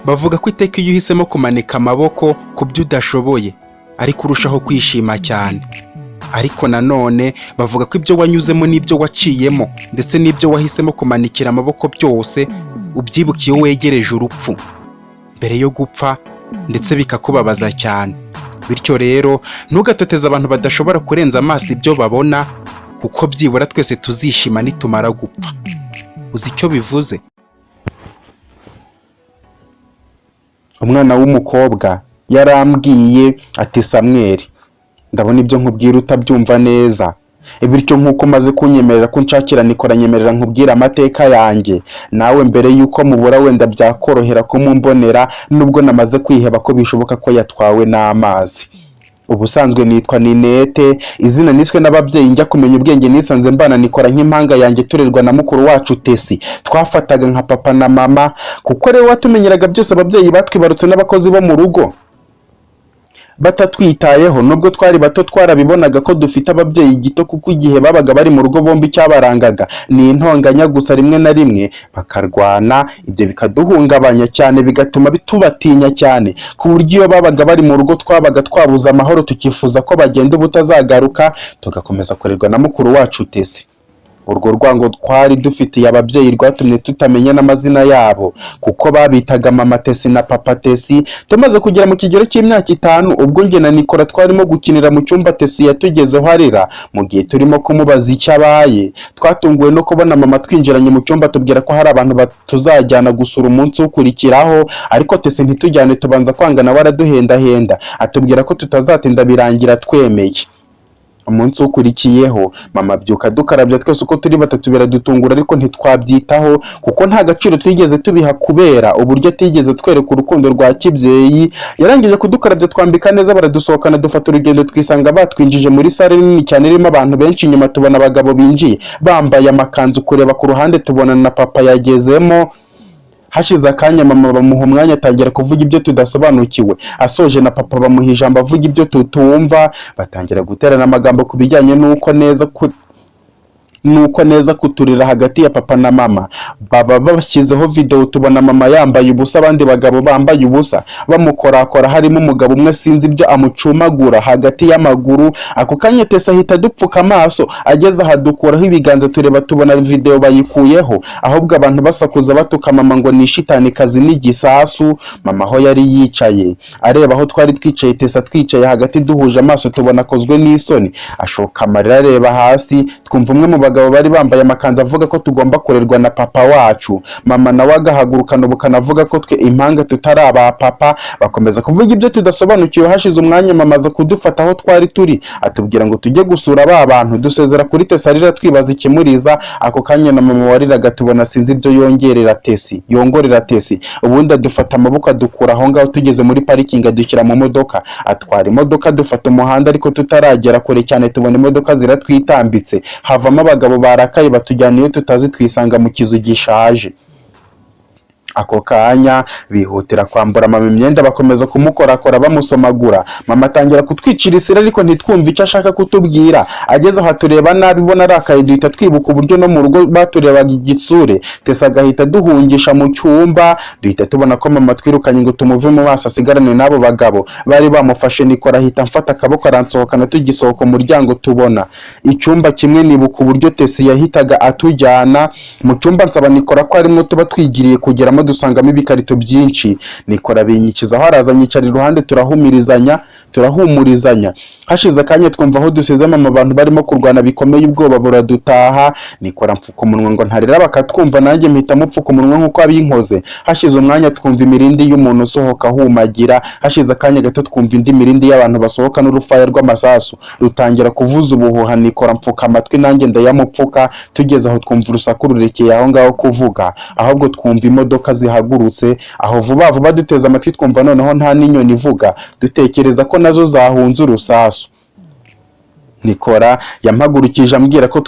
bavuga ko iteka iyo uhisemo kumanika amaboko ku byo udashoboye ariko urushaho kwishima cyane. Ariko nanone bavuga ko ibyo wanyuzemo n'ibyo waciyemo ndetse n'ibyo wahisemo kumanikira amaboko byose ubyibukiye wegereje urupfu mbere yo gupfa ndetse bikakubabaza cyane. Bityo rero ntugatoteze abantu badashobora kurenza amaso ibyo babona, kuko byibura twese tuzishima nitumara gupfa. Uzi icyo bivuze? Umwana w'umukobwa yarambwiye ati Samweli, ndabona ibyo nkubwira utabyumva neza, bityo nk'uko maze kunyemerera ko nshakira Nikora nyemerera nkubwira amateka yanjye, nawe mbere y'uko mubura wenda byakorohera kumumbonera nubwo namaze kwiheba ko bishoboka ko yatwawe n'amazi. Ubusanzwe nitwa Ninete, izina niswe n'ababyeyi njya kumenya ubwenge nisanze mbana Nikora nk'impanga yanjye turerwa na mukuru wacu Tesi. Twafataga nka papa na mama kuko rero watumenyeraga byose, ababyeyi batwibarutse n'abakozi bo mu rugo batatwitayeho. Nubwo twari bato twarabibonaga ko dufite ababyeyi gito, kuko igihe babaga bari mu rugo bombi cyabarangaga ni intonganya gusa, rimwe na rimwe bakarwana. Ibyo bikaduhungabanya cyane bigatuma bitubatinya cyane, ku buryo iyo babaga bari mu rugo twabaga twabuze amahoro, tukifuza ko bagenda ubutazagaruka tugakomeza kurerwa na mukuru wacu Tesi. Urwo rwango twari dufitiye ababyeyi rwatumye tutamenya n'amazina yabo, kuko babitaga mama Tesi na papa Tesi. Tumaze kugera mu kigero cy'imyaka 5, ubwo njye na Nikora twarimo gukinira mu cyumba Tesi yatugezeho arira. Mu gihe turimo kumubaza icyo abaye, twatunguwe no kubona mama twinjiranye mu cyumba tubwira ko hari abantu batuzajyana gusura umunsi ukurikiraho, ariko Tesi ntitujyane, tubanza kwangana, waraduhendahenda atubwira ko tutazatinda birangira twemeye. Umunsi ukurikiyeho mama byuka dukarabya twese uko turi batatu, biradutungura ariko ntitwabyitaho kuko nta gaciro twigeze tubiha, kubera uburyo atigeze twereka urukundo rwa kibyeyi. Yarangije kudukarabya twambika neza, baradusohokana dufata urugendo, twisanga batwinjije muri sale nini cyane irimo abantu benshi. Inyuma tubona abagabo binjiye bambaye amakanzu, kureba ku ruhande tubona na papa yagezemo. Hashize akanya mama bamuha umwanya atangira kuvuga ibyo tudasobanukiwe, asoje na papa bamuha ijambo avuga ibyo tutumva. Batangira guterana amagambo ku bijyanye nuko neza kuturira hagati ya papa na mama. Baba bashyizeho video, tubona mama yambaye ubusa, abandi bagabo bambaye ubusa bamukorakora, harimo umugabo umwe sinzi ibyo amucumagura hagati y'amaguru. Ako kanya Tesi ahita dupfuka amaso, ageze ahadukuraho ibiganza tureba, tubona video bayikuyeho, ahubwo abantu basakuza batuka mama ngo ni shitanikazi n'igisasu. Mama aho yari yicaye areba aho twari twicaye, Tesi twicaye hagati duhuje amaso, tubona akozwe n'isoni, ashoka amarira areba hasi. Twumva umwe mu bagabo bari bambaye amakanzu avuga ko tugomba kurerwa na papa wacu. Mama nawe agahagurukana ubukana avuga ko twe impanga tutari aba papa. Bakomeza kuvuga ibyo tudasobanukiwe. Hashize umwanya mama aza kudufata aho twari turi, atubwira ngo tujye gusura ba bantu. Dusezera kuri Tesi arira, twibaza ikimuriza. Ako kanya na mama wariraga tubona sinzi ibyo yongorera Tesi. Ubundi adufata amaboko adukura aho ngaho, tugeze muri parikingi adushyira mu modoka. Atwara imodoka dufata umuhanda, ariko tutaragera kure cyane tubona imodoka ziratwitambitse. Havamo abagabo barakaye batujyana iyo tutazi, twisanga mu kizu gishaje. Ako kanya bihutira kwambura mama imyenda, bakomeza kumukorakora bamusomagura. Mama atangira kutwicira isira ariko ntitwumve icyo ashaka kutubwira. Ageze aho tureba nabi, bona arakaye, duhita twibuka uburyo no mu rugo baturebaga igitsure. Tesi agahita duhungisha mu cyumba. Duhita tubona ko mama twirukanye ngo tumuve mu maso asigarane n'abo bagabo bari bamufashe. Nikora ahita mfata akaboko aransohokana, tugisohoka umuryango tubona icyumba kimwe. Nibuka uburyo Tesi yahitaga atujyana mu cyumba, nsaba Nikora ko arimo tuba twigiriye kugeramo, dusangamo ibikarito byinshi. Nikora binyikiza aho araza nyicara iruhande, turahumurizanya. Hashize akanya twumva aho dusezemo abantu barimo kurwana bikomeye, ubwoba buradutaha. Nikora mfuka umunwa ngo ntarira, bakatwumva, nanjye mpita mupfuka umunwa nk'uko abinkoze. Hashize umwanya twumva imirindi y'umuntu usohoka ahumagira. Hashize akanya gato twumva indi mirindi y'abantu basohoka, n'urufaya rw'amasasu rutangira kuvuza ubuhuha. Nikora mfuka amatwi nanjye ndayamupfuka. Tugeze aho twumva urusaku rurekeye aho ngaho kuvuga, ahubwo twumva imodoka zihagurutse. Aho vuba vuba duteze amatwi twumva noneho nta n'inyoni ivuga, dutekereza ko nazo zahunze urusasu. Nikora yampagurukije ambwira ko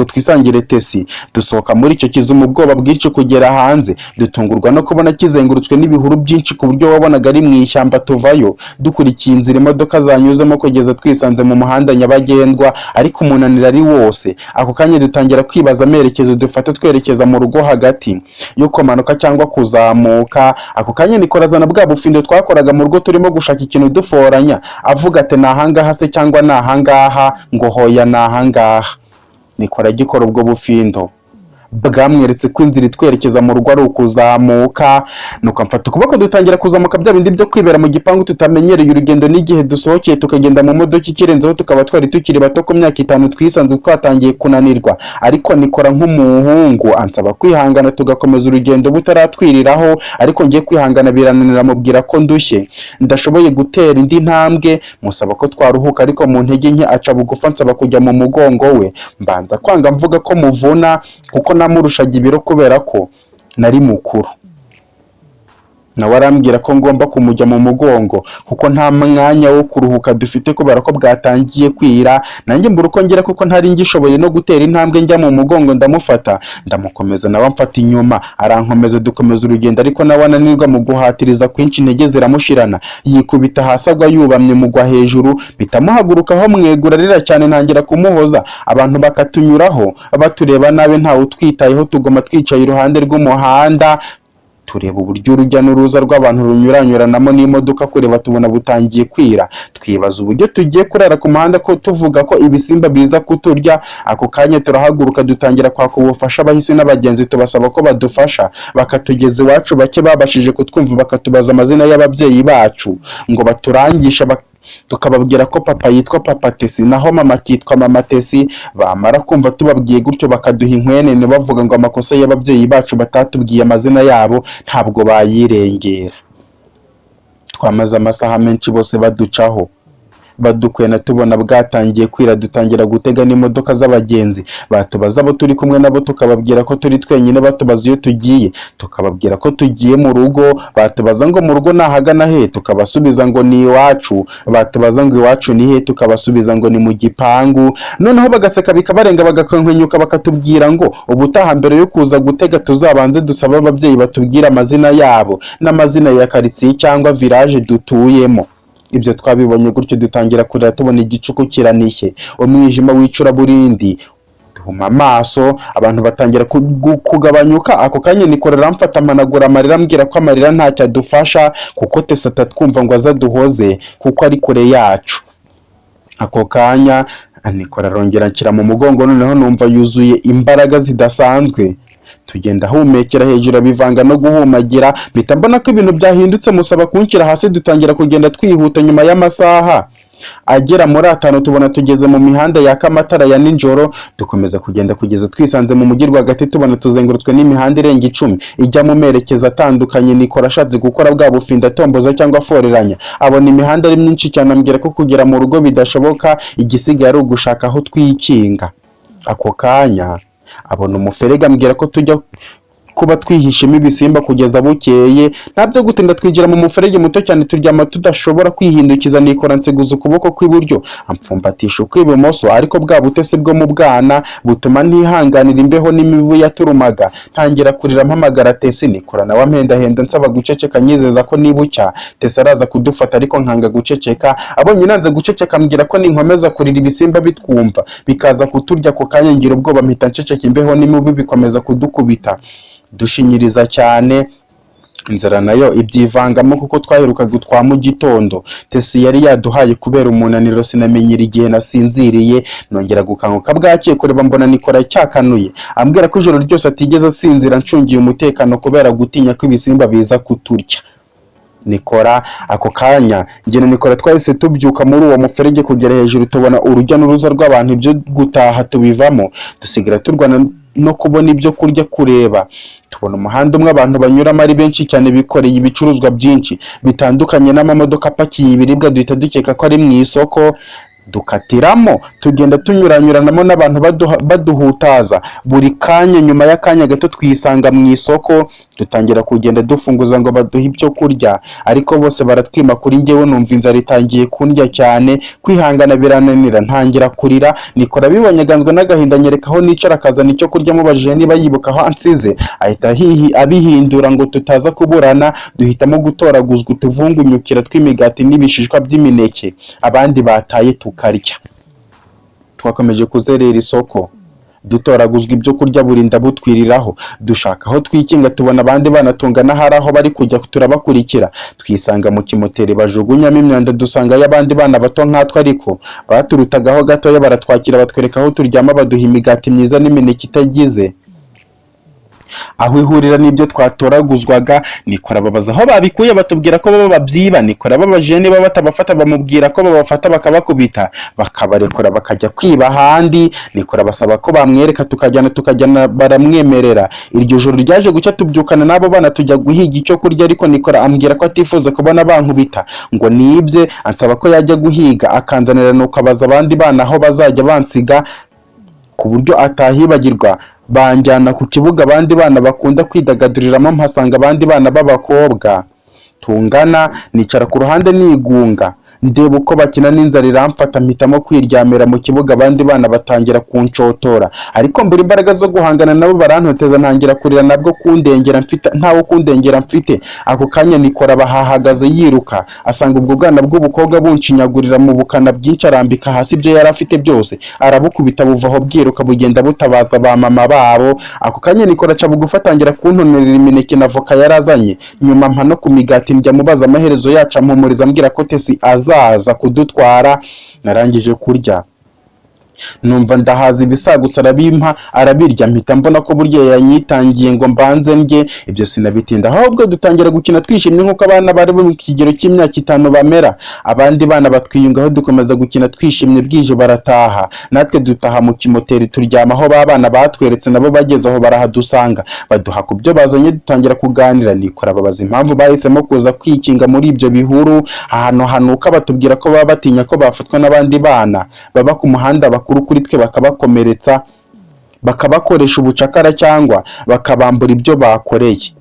twisangire tesi, dusohoka muri icyo kizu mu bwoba bwinshi kugera hanze, dutungurwa no kubona kizengurutswe n'ibihuru byinshi ku buryo wabonaga ari mu ishyamba. Tuvayo dukurikiye inzira imodoka zanyuzemo kugeza twisanze mu muhanda nyabagendwa, ariko umunaniro ari wose. Ako kanya dutangira kwibaza amerekezo dufata twerekeza mu rugo hagati yo kumanuka cyangwa kuzamuka. Ako kanya Nikora azana bwa bufindo twakoraga mu rugo turimo gushaka ikintu duforanya, avuga ati ni ahangaha se cyangwa ni ahangaha, ngo hoya ni ahangaha. Nikora agikora ubwo bufindo bwamweretse ko inzira itwerekeza mu rugo ari ukuzamuka, nuko mfata ukuboko dutangira kuzamuka bya bindi byo kwibera mu gipangu tutamenyereye urugendo. N'igihe dusohokeye tukagenda mu modoka ikirenzeho tukaba twari tukiri bato ku myaka 5, twisanze twatangiye kunanirwa, ariko Nikora nk'umuhungu ansaba kwihangana tugakomeza urugendo butaratwiriraho, ariko ngiye kwihangana birananira, mubwira ko ndushye ndashoboye gutera indi ntambwe, musaba ko twaruhuka, ariko mu ntege nke aca bugufa ansaba kujya mu mugongo we. Mbanza kwanga mvuga ko muvuna kuko namurushaga ibiro kubera ko nari mukuru. Nawe arambwira ko ngomba kumujya mu mugongo kuko nta mwanya wo kuruhuka dufite kubera ko bwatangiye kwira. Nanjye mbura uko ngira kuko ntari ngishoboye no gutera intambwe njya mu mugongo. Ndamufata ndamukomeza, nawe amfata inyuma arankomeza, dukomeza urugendo, ariko nawe ananirwa mu guhatiriza kwinshi, intege ziramushirana, yikubita hasi agwa yubamye, mugwa hejuru bitamuhagurukaho, mwegura arira cyane, ntangira kumuhoza. Abantu bakatunyuraho batureba nabi, ntawe utwitayeho, tugoma twicaye iruhande rw'umuhanda tureba uburyo urujya n'uruza rw'abantu runyuranyuranamo n'imodoka kureba, tubona butangiye kwira. Twibaza uburyo tugiye kurara ku muhanda ko tuvuga ko ibisimba biza kuturya. Ako kanya turahaguruka dutangira kwaka ubufasha abahisi n'abagenzi, tubasaba ko badufasha bakatugeza iwacu. Bake babashije kutwumva bakatubaza amazina y'ababyeyi bacu ngo baturangisha, tukababwira ko papa yitwa Papa Tesi naho mama kitwa Mama Tesi. Bamara kumva tubabwiye gutyo bakaduha inkwenene bavuga ngo amakosa y'ababyeyi bacu batatubwiye amazina yabo ntabwo bayirengera. Twamaze amasaha menshi bose baducaho badukwena, tubona bwatangiye kwira, dutangira gutega n'imodoka z'abagenzi. Batubaza abo turi kumwe nabo tukababwira ko turi twenyine, batubaza iyo tugiye tukababwira ko tugiye mu rugo. Batubaza ngo mu rugo nahagana he, tukabasubiza ngo ni iwacu. Batubaza ngo iwacu ni he, tukabasubiza ngo ni mu gipangu. Noneho bagaseka bikabarenga, bagakwenyuka bakatubwira ngo ubutaha mbere yo kuza gutega tuzabanze dusaba ababyeyi batubwira amazina yabo n'amazina ya quartier cyangwa village dutuyemo. Ibyo twabibonye gutyo dutangira kurira, tubona igicuku kiranishye, umwijima wicura burindi, duhuma amaso, abantu batangira kugabanyuka. Ako kanya Nikora aramfata amanagura amarira, ambwira ko amarira ntacyo adufasha kuko Tesi atatwumva ngo azaduhoze kuko ari kure yacu. Ako kanya Nikora arongera anshyira mu mugongo, noneho numva yuzuye imbaraga zidasanzwe. Tugenda humekera hejuru bivanga no guhumagira, mpita mbona ko ibintu byahindutse, musaba kunshyira hasi. Dutangira kugenda twihuta, nyuma y'amasaha agera muri 5 tubona tugeze mu mihanda yaka amatara ya nijoro. Dukomeza kugenda kugeza twisanze mu mujyi rwagati, tubona tuzengurutswe n'imihanda irenga 10 ijya mu merekezo atandukanye. Nikora ashatse gukora bwa bufinda tomboza cyangwa foreranya, abona imihanda ari myinshi cyane, ambwira ko kugera mu rugo bidashoboka, igisigaye ari ugushaka aho twikinga. Ako kanya abona umuferege, ambwira ko tujya kuba twihishemo ibisimba kugeza bukeye. Ntabyo gutinda twinjira mu muferege muto cyane, turyama tudashobora kwihindukiza. Nikora nseguza ukuboko kw'iburyo amfumbatisha ukw'ibumoso, ariko bwa butese bwo mu bwana butuma ntihanganira imbeho n'imibu yaturumaga. Ntangira kurira mpamagara Tesi. Nikora nawe ampendahenda nsaba guceceka, nyizeza ko nibucya Tesi araza kudufata, ariko nkanga guceceka. Abonye nanze guceceka ambwira ko ninkomeza kurira ibisimba bitwumva bikaza kuturya. Ako kanya ngira ubwoba mpita nceceka, imbeho n'imibu bikomeza kudukubita dushinyiriza cyane. Inzara nayo ibyivangamo kuko twaherukaga twa mu gitondo. Tesi yari yaduhaye kubera umunaniro, sinamenyera igihe nasinziriye. Nongera gukanguka bwakeye kureba mbona Nikora cyakanuye, ambwira ko ijoro ryose atigeze asinzira, ncungiye umutekano kubera gutinya ko ibisimba biza kuturya. Nikora ako kanya njye na Nikora twahise tubyuka muri uwo muferege kugera hejuru, tubona urujya n'uruza rw'abantu. Ibyo gutaha tubivamo, dusigira turwana no kubona ibyo kurya. Kureba tubona umuhanda umwe abantu banyuramo ari benshi cyane, bikoreye ibicuruzwa byinshi bitandukanye n'amamodoka apakiye ibiribwa. Duhita dukeka ko ari mu isoko. dukatiramo tugenda tunyuranyuranamo n'abantu baduhutaza buri kanya. Nyuma y'akanya gato twisanga mu isoko, dutangira kugenda dufunguza ngo baduhe ibyo kurya, ariko bose baratwima. Kuri njyewe numva inzara itangiye kundya cyane, kwihangana birananira, ntangira kurira. Nikora bibonye ganzwe n'agahinda, nyereka aho nicara akazana icyo kurya, mubajije niba yibuka aho ansize, ahita abihindura ngo tutaza kuburana. Duhitamo gutoraguzwa utuvungunyukira tw'imigati n'ibishishwa by'imineke abandi bataye tukarya. Twakomeje kuzerera isoko, dutoraguzwa ibyo kurya burinda butwiriraho, dushaka aho twikinga, tubona abandi bana tungana hari aho bari kujya, turabakurikira. Twisanga mu kimoteri bajugunyamo imyanda, dusangayo abandi bana bato nkatwe ariko baturutagaho gatoya, baratwakira batwereka aho turyama, baduha imigati myiza n'imineke itagize aho ihurira n'ibyo twatoraguzwaga. Nikora babaza aho babikuye, batubwira ko baba babyiba. Nikora babajije niba batabafata, bamubwira ko babafata bakabakubita, bakabarekura bakajya kwiba ahandi. Nikora basaba ko bamwereka, tukajyana baramwemerera. Iryo joro ryaje gucya, tubyukana n'abo bana tujya guhiga icyo kurya, ariko Nikora ambwira ko atifuza kubona bankubita ngo nibye, ansaba ko yajya guhiga akanzanira, nuko abaza abandi bana aho bazajya bansiga ku buryo atahibagirwa. Banjyana ku kibuga abandi bana bakunda kwidagaduriramo, mpasanga abandi bana b'abakobwa tungana. Nicara ku ruhande nigunga, ndeba uko bakina, n'inzara iramfata, mpitamo kwiryamira mu kibuga. Abandi bana batangira kunshotora, ariko mbura imbaraga zo guhangana nabo, barantoteza. Ntangira kurira, nabwo ntawo kundengera mfite. Ako kanya Nikora bahahagaze yiruka, asanga ubwo bwana bw'ubukobwa bunshinyagurira mu bukana bwinshi, arambika hasi ibyo yari afite byose, arabukubita, buvaho bwiruka, bugenda butabaza ba mama babo. Ako kanya Nikora aca bugufi, atangira kuntonerera imineke na voka yarazanye. Nyuma mpa no ku migati, njya mubaza amaherezo yacu, ampumuriza ambwira ko Tesi azaza kudutwara. Narangije kurya, numva ndahaza ibisagutse, arabimpa arabirya. Mpita mbona ko burya yanyitangiye ngo mbanze ndye. Ibyo sinabitinda, ahubwo dutangira gukina twishimye nk'uko abana bari mu kigero cy'imyaka 5 bamera. Abandi bana batwiyungaho, dukomeza gukina twishimye. Bwije barataha, natwe dutaha mu kimoteri turyama aho babana batweretse. Nabo bageze aho barahadusanga, baduha ku byo bazanye, dutangira kuganira. Nikora babaza impamvu bahisemo kuza kwikinga muri ibyo bihuru ahantu hanuka. Batubwira ko baba batinya ko bafatwa n'abandi bana baba ku muhanda bakuru kuri twe, bakabakomeretsa, bakabakoresha ubucakara cyangwa bakabambura ibyo bakoreye.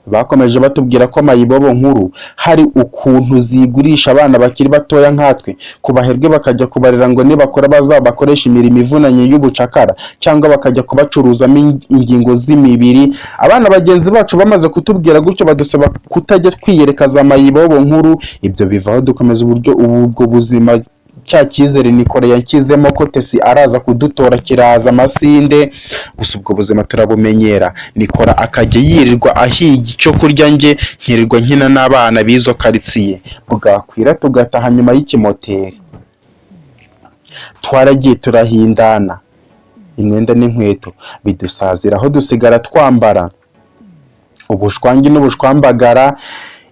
Bakomeje batubwira ko Mayibobo nkuru hari ukuntu zigurisha abana bakiri batoya nkatwe ku baherwe, bakajya kubarera ngo nibakora bazabakoresha imirimo ivunanye y'ubucakara, cyangwa bakajya kubacuruzamo ingingo z'imibiri. Abana bagenzi bacu bamaze kutubwira gutyo, badusaba kutajya kwiyereka za Mayibobo nkuru. Ibyo bivaho dukomeza ubwo buzima. Cya cyizere Nikora yakizemo ko Tesi araza kudutora kiraza amasinde. Gusa ubwo buzima turabumenyera. Nikora akajya yirirwa ahiga icyo kurya, nge nkirirwa nkina n'abana bizo karitsiye. Bwakwira tugataha nyuma y'ikimoteri. Twaragiye turahindana imyenda n'inkweto, bidusaziraho dusigara twambara ubushwangi n'ubushwambagara.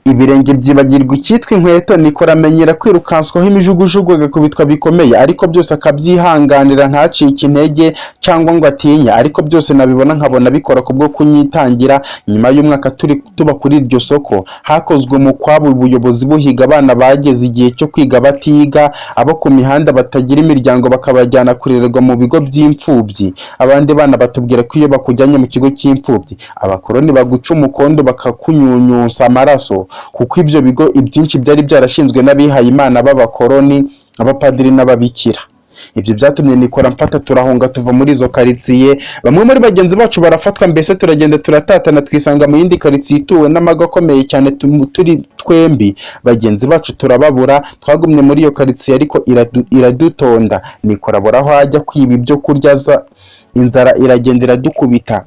Ibirenge byibagirwa icyitwa inkweto. Nikora amenyera kwirukanswaho imijugujugu, agakubitwa bikomeye, ariko byose akabyihanganira, ntacike intege cyangwa ngo atinye. Ariko byose nabibona nkabona bikora kubwo kunyitangira. Nyuma y'umwaka tuba kuri iryo soko, hakozwe umukwabo ubuyobozi buhiga abana bageze igihe cyo kwiga batiga, abo ku mihanda batagira imiryango bakabajyana kurererwa mu bigo by'imfubyi. Abandi bana batubwira ko iyo bakujyanye mu kigo cy'imfubyi, abakoroni baguca umukondo bakakunyunyusa amaraso, kuko ibyo bigo ibyinshi byari byarashinzwe n'abihaye Imana b'abakoroni, abapadiri n'ababikira. Ibyo byatumye Nikora mfata, turahunga tuva muri izo karitsiye. Bamwe muri bagenzi bacu barafatwa, mbese turagenda turatatana, twisanga mu yindi karitsiye ituwe n'amago akomeye cyane. Turi twembi bagenzi bacu turababura. Twagumye muri iyo karitsiye ariko iradutonda. Nikora abura aho ajya kwiba ibyo kurya, inzara iragenda iradukubita,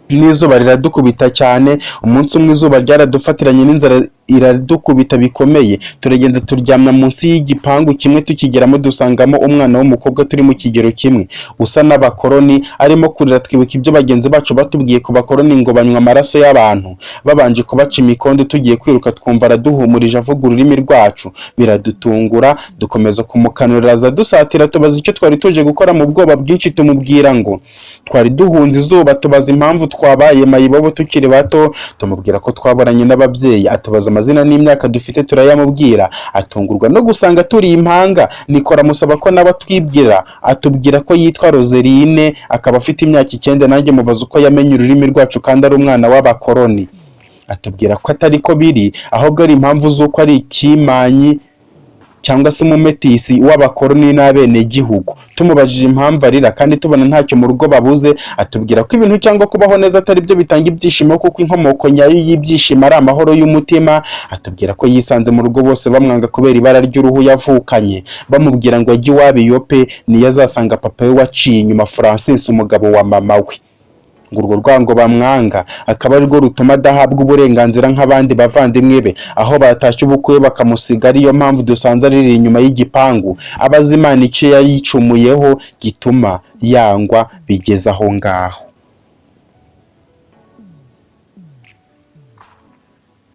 n'izuba riradukubita cyane. Umunsi umwe izuba ryaradufatiranye n'inzara iradukubita bikomeye. Turagenda turyamna munsi y'igipangu kimwe, tukigeramo dusangamo umwana w'umukobwa turi mu kigero kimwe usa n'abakoroni, arimo kurira. Twibuka ibyo bagenzi bacu batubwiye ku bakoroni ngo banywa amaraso y'abantu babanje kubaca imikondo. Tugiye kwiruka twumva araduhumurije avuga ururimi rwacu, biradutungura. Dukomeza kumukanurira, aza dusatira, tubaza icyo twari tuje gukora. Mu bwoba bwinshi tumubwira ngo twari duhunze izuba. Tubaza impamvu twabaye Mayibobo tukiri bato, tumubwira ko twaboranye n'ababyeyi. Atubaza amazina n'imyaka dufite turayamubwira, atungurwa no gusanga turi impanga. Nikora musaba ko naba twibwira, atubwira ko yitwa Roseline akaba afite imyaka 9. Nanjye mubaza uko yamenye ururimi rwacu kandi ari umwana w'abakoroni. Atubwira ko atari ko biri, ahubwo ari impamvu z'uko ari ikimanyi cyangwa se umumetisi w'abakoroni n'abene gihugu. Tumubajije impamvu arira kandi tubona ntacyo mu rugo babuze, atubwira ko ibintu cyangwa kubaho neza atari byo bitanga ibyishimo, kuko inkomoko nyayo y'ibyishimo ari amahoro y'umutima. Atubwira ko yisanze mu rugo bose bamwanga kubera ibara ry'uruhu yavukanye, bamubwira ngo ajye iwabo Yope niyo azasanga papa we waciye inyuma Francis, umugabo wa mama we. ngo urwo rwango bamwanga akaba ari rwo rutuma adahabwa uburenganzira nk'abandi bavandimwe be, aho batashye ubukwe bakamusiga. Ariyo mpamvu dusanze ari inyuma y'igipangu, abaza Imana icyo yayicumuyeho gituma yangwa bigeze aho ngaho.